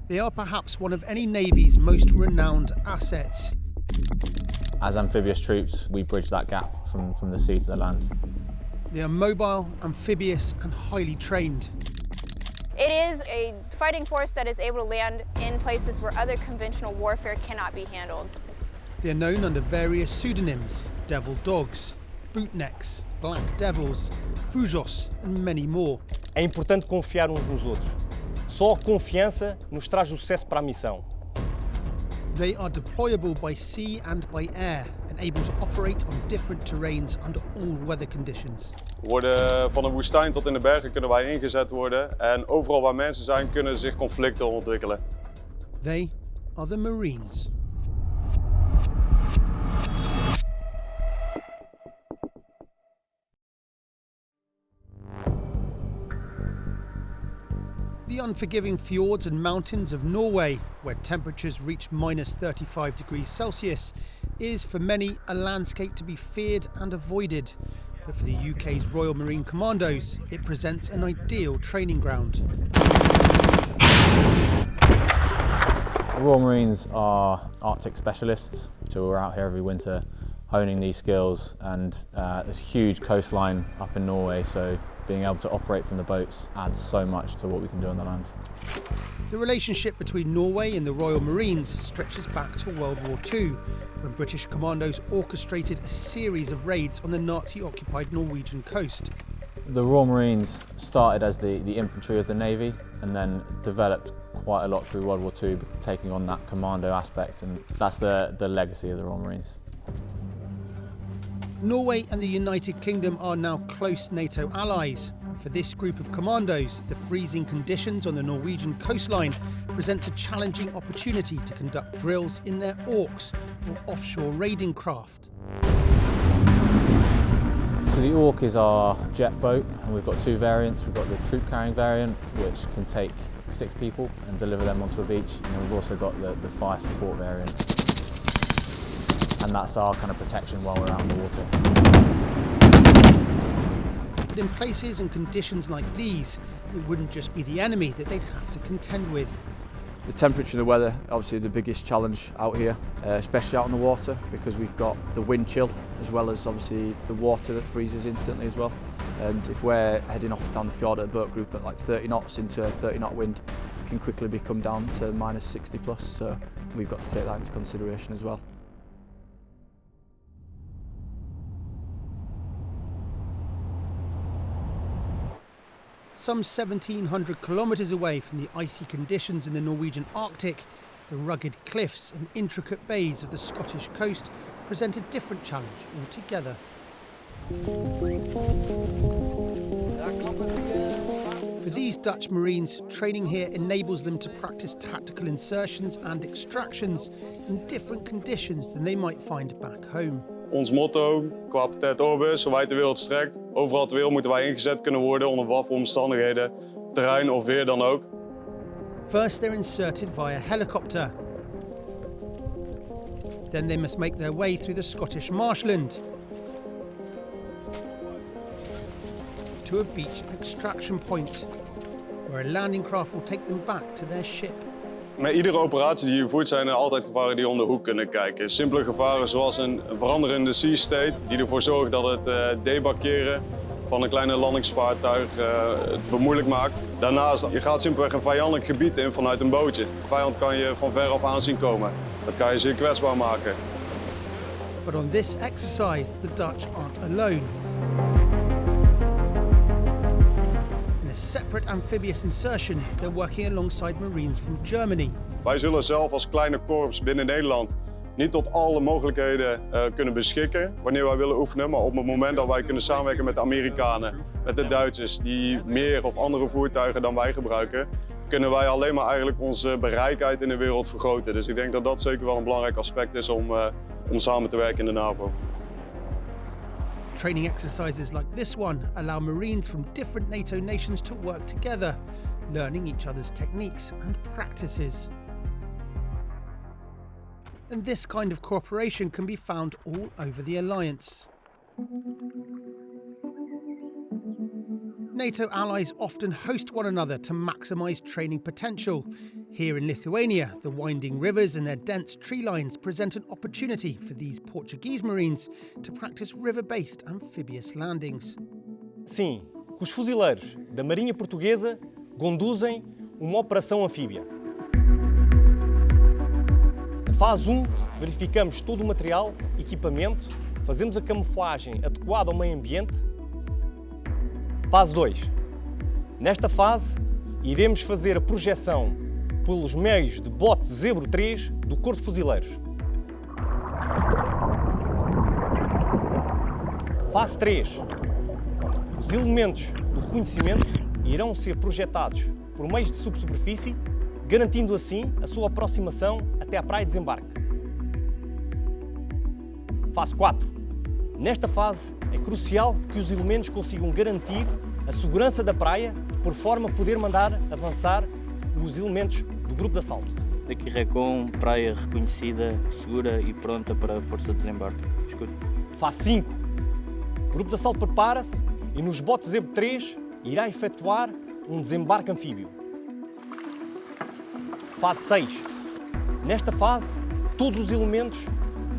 They are perhaps one of any navy's most renowned assets. As amphibious troops, we bridge that gap from the sea to the land. They are mobile, amphibious and highly trained. It is a fighting force that is able to land in places where other conventional warfare cannot be handled. They are known under various pseudonyms: Devil Dogs, Bootnecks, Black Devils, Fujos and many more. É importante confiar uns nos outros. Só a confiança nos traz o sucesso para a missão. They are deployable by sea and by air and able to operate on different terrains under all weather conditions. We worden van de woestijn tot in de bergen kunnen wij ingezet worden en overal waar mensen zijn kunnen zich conflicten ontwikkelen. They are the Marines. The unforgiving fjords and mountains of Norway, where temperatures reach -35 degrees Celsius, is for many a landscape to be feared and avoided. But for the UK's Royal Marine Commandos, it presents an ideal training ground. The Royal Marines are Arctic specialists, so we're out here every winter honing these skills, and there's a huge coastline up in Norway, so being able to operate from the boats adds so much to what we can do on the land. The relationship between Norway and the Royal Marines stretches back to World War II, when British commandos orchestrated a series of raids on the Nazi-occupied Norwegian coast. The Royal Marines started as the infantry of the Navy and then developed quite a lot through World War II, taking on that commando aspect, and that's the legacy of the Royal Marines. Norway and the United Kingdom are now close NATO allies. And for this group of commandos, the freezing conditions on the Norwegian coastline presents a challenging opportunity to conduct drills in their Orks, or offshore raiding craft. So the Ork is our jet boat, and we've got two variants. We've got the troop carrying variant, which can take 6 people and deliver them onto a beach, and then we've also got the fire support variant. And that's our kind of protection while we're out in the water. But in places and conditions like these, it wouldn't just be the enemy that they'd have to contend with. The temperature and the weather, obviously the biggest challenge out here, especially out on the water, because we've got the wind chill as well as obviously the water that freezes instantly as well. And if we're heading off down the fjord at a boat group at like 30 knots into a 30 knot wind, it can quickly become down to -60 plus, so we've got to take that into consideration as well. Some 1,700 kilometres away from the icy conditions in the Norwegian Arctic, the rugged cliffs and intricate bays of the Scottish coast present a different challenge altogether. For these Dutch Marines, training here enables them to practice tactical insertions and extractions in different conditions than they might find back home. Ons motto, qua patet orbis, zo wijd de wereld strekt. Overal ter wereld moeten wij ingezet kunnen worden onder wat voor omstandigheden, terrein of weer dan ook. First they're inserted via helicopter. Then they must make their way through the Scottish marshland to a beach extraction point, where a landing craft will take them back to their ship. Met iedere operatie die je voert zijn er altijd gevaren die om de hoek kunnen kijken. Simpele gevaren zoals een veranderende sea state die ervoor zorgt dat het debarkeren van een kleine landingsvaartuig het bemoeilijk maakt. Daarnaast, je gaat simpelweg een vijandelijk gebied in vanuit een bootje. De vijand kan je van ver af aan zien komen. Dat kan je zeer kwetsbaar maken. But on this exercise, the Dutch aren't alone. In a separate amphibious insertion, they're working alongside Marines from Germany. Wij zullen zelf als kleine korps binnen Nederland niet tot alle mogelijkheden kunnen beschikken wanneer wij willen oefenen. Maar op het moment dat wij kunnen samenwerken met de Amerikanen, met de Duitsers die meer of andere voertuigen dan wij gebruiken, kunnen wij alleen maar eigenlijk onze bereikheid in de wereld vergroten. Dus ik denk dat dat zeker wel een belangrijk aspect is om samen te werken in de NAVO. Training exercises like this one allow Marines from different NATO nations to work together, learning each other's techniques and practices. And this kind of cooperation can be found all over the alliance. NATO allies often host one another to maximise training potential. Here in Lithuania, the winding rivers and their dense tree lines present an opportunity for these Portuguese Marines to practice river-based amphibious landings. Sim, que os fuzileiros da Marinha Portuguesa conduzem uma operação anfíbia. Na fase 1, verificamos todo o material, equipamento, fazemos a camuflagem adequada ao meio ambiente. Fase 2. Nesta fase, iremos fazer a projeção pelos meios de bote Zebro 3 do Corpo de Fuzileiros. Fase 3. Os elementos do reconhecimento irão ser projetados por meios de subsuperfície, garantindo assim a sua aproximação até à praia de desembarque. Fase 4. Nesta fase, é crucial que os elementos consigam garantir a segurança da praia, por forma a poder mandar avançar os elementos do grupo de assalto. Daqui Recon, praia reconhecida, segura e pronta para a força de desembarque. Escute. Fase 5. O grupo de assalto prepara-se e nos botes Zebro 3 irá efetuar um desembarque anfíbio. Fase 6. Nesta fase, todos os elementos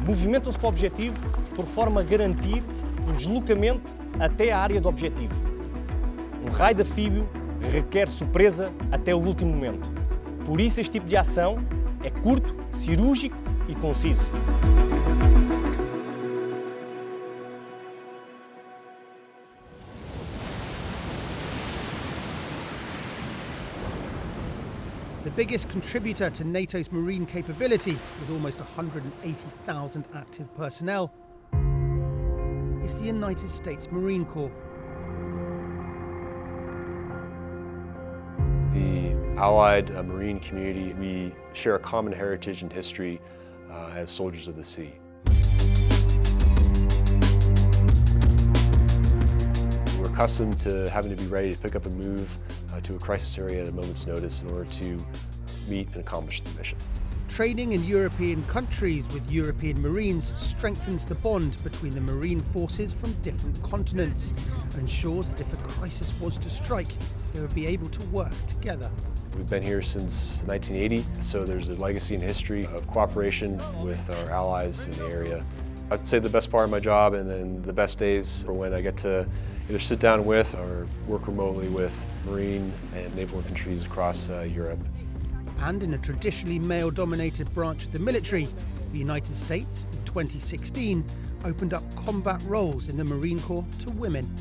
movimentam-se para o objetivo por forma a garantir um deslocamento até a área do objetivo. Um raid anfíbio requer surpresa até o último momento. Por isso, este tipo de ação é curto, cirúrgico e conciso. The biggest contributor to NATO's marine capability, with almost 180,000 active personnel, is the United States Marine Corps. The Allied Marine community, we share a common heritage and history as soldiers of the sea. We're accustomed to having to be ready to pick up and move to a crisis area at a moment's notice in order to meet and accomplish the mission. Training in European countries with European Marines strengthens the bond between the Marine forces from different continents and ensures that if a crisis was to strike, they would be able to work together. We've been here since 1980, so there's a legacy and history of cooperation with our allies in the area. I'd say the best part of my job and then the best days are when I get to either sit down with or work remotely with Marine and Naval infantries across Europe. And in a traditionally male-dominated branch of the military, the United States, in 2016, opened up combat roles in the Marine Corps to women.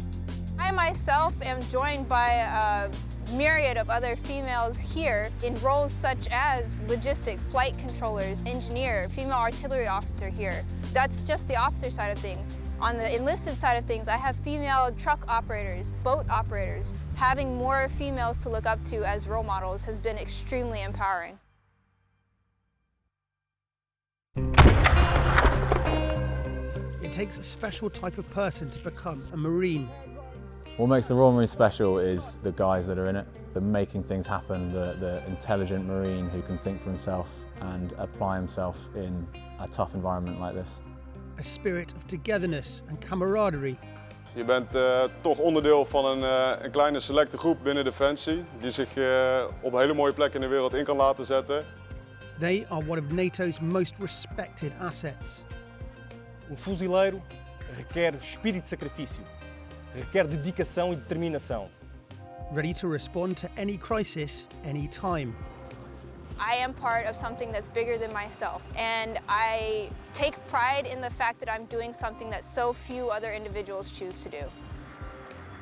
I myself am joined by a myriad of other females here in roles such as logistics, flight controllers, engineer, female artillery officer here. That's just the officer side of things. On the enlisted side of things, I have female truck operators, boat operators. Having more females to look up to as role models has been extremely empowering. It takes a special type of person to become a Marine. What makes the Royal Marine special is the guys that are in it, the making things happen, the intelligent Marine who can think for himself and apply himself in a tough environment like this. A spirit of togetherness and camaraderie. Je bent toch onderdeel van een kleine selecte groep binnen Defensie die zich op hele mooie plekken in de wereld in kan laten zetten. They are one of NATO's most respected assets. Fuzileiro requer espírito de sacrifício, requer dedicação e determinação. Ready to respond to any crisis, any time. I am part of something that's bigger than myself, and I take pride in the fact that I'm doing something that so few other individuals choose to do.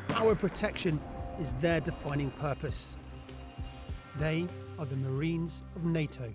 Our protection is their defining purpose. They are the Marines of NATO.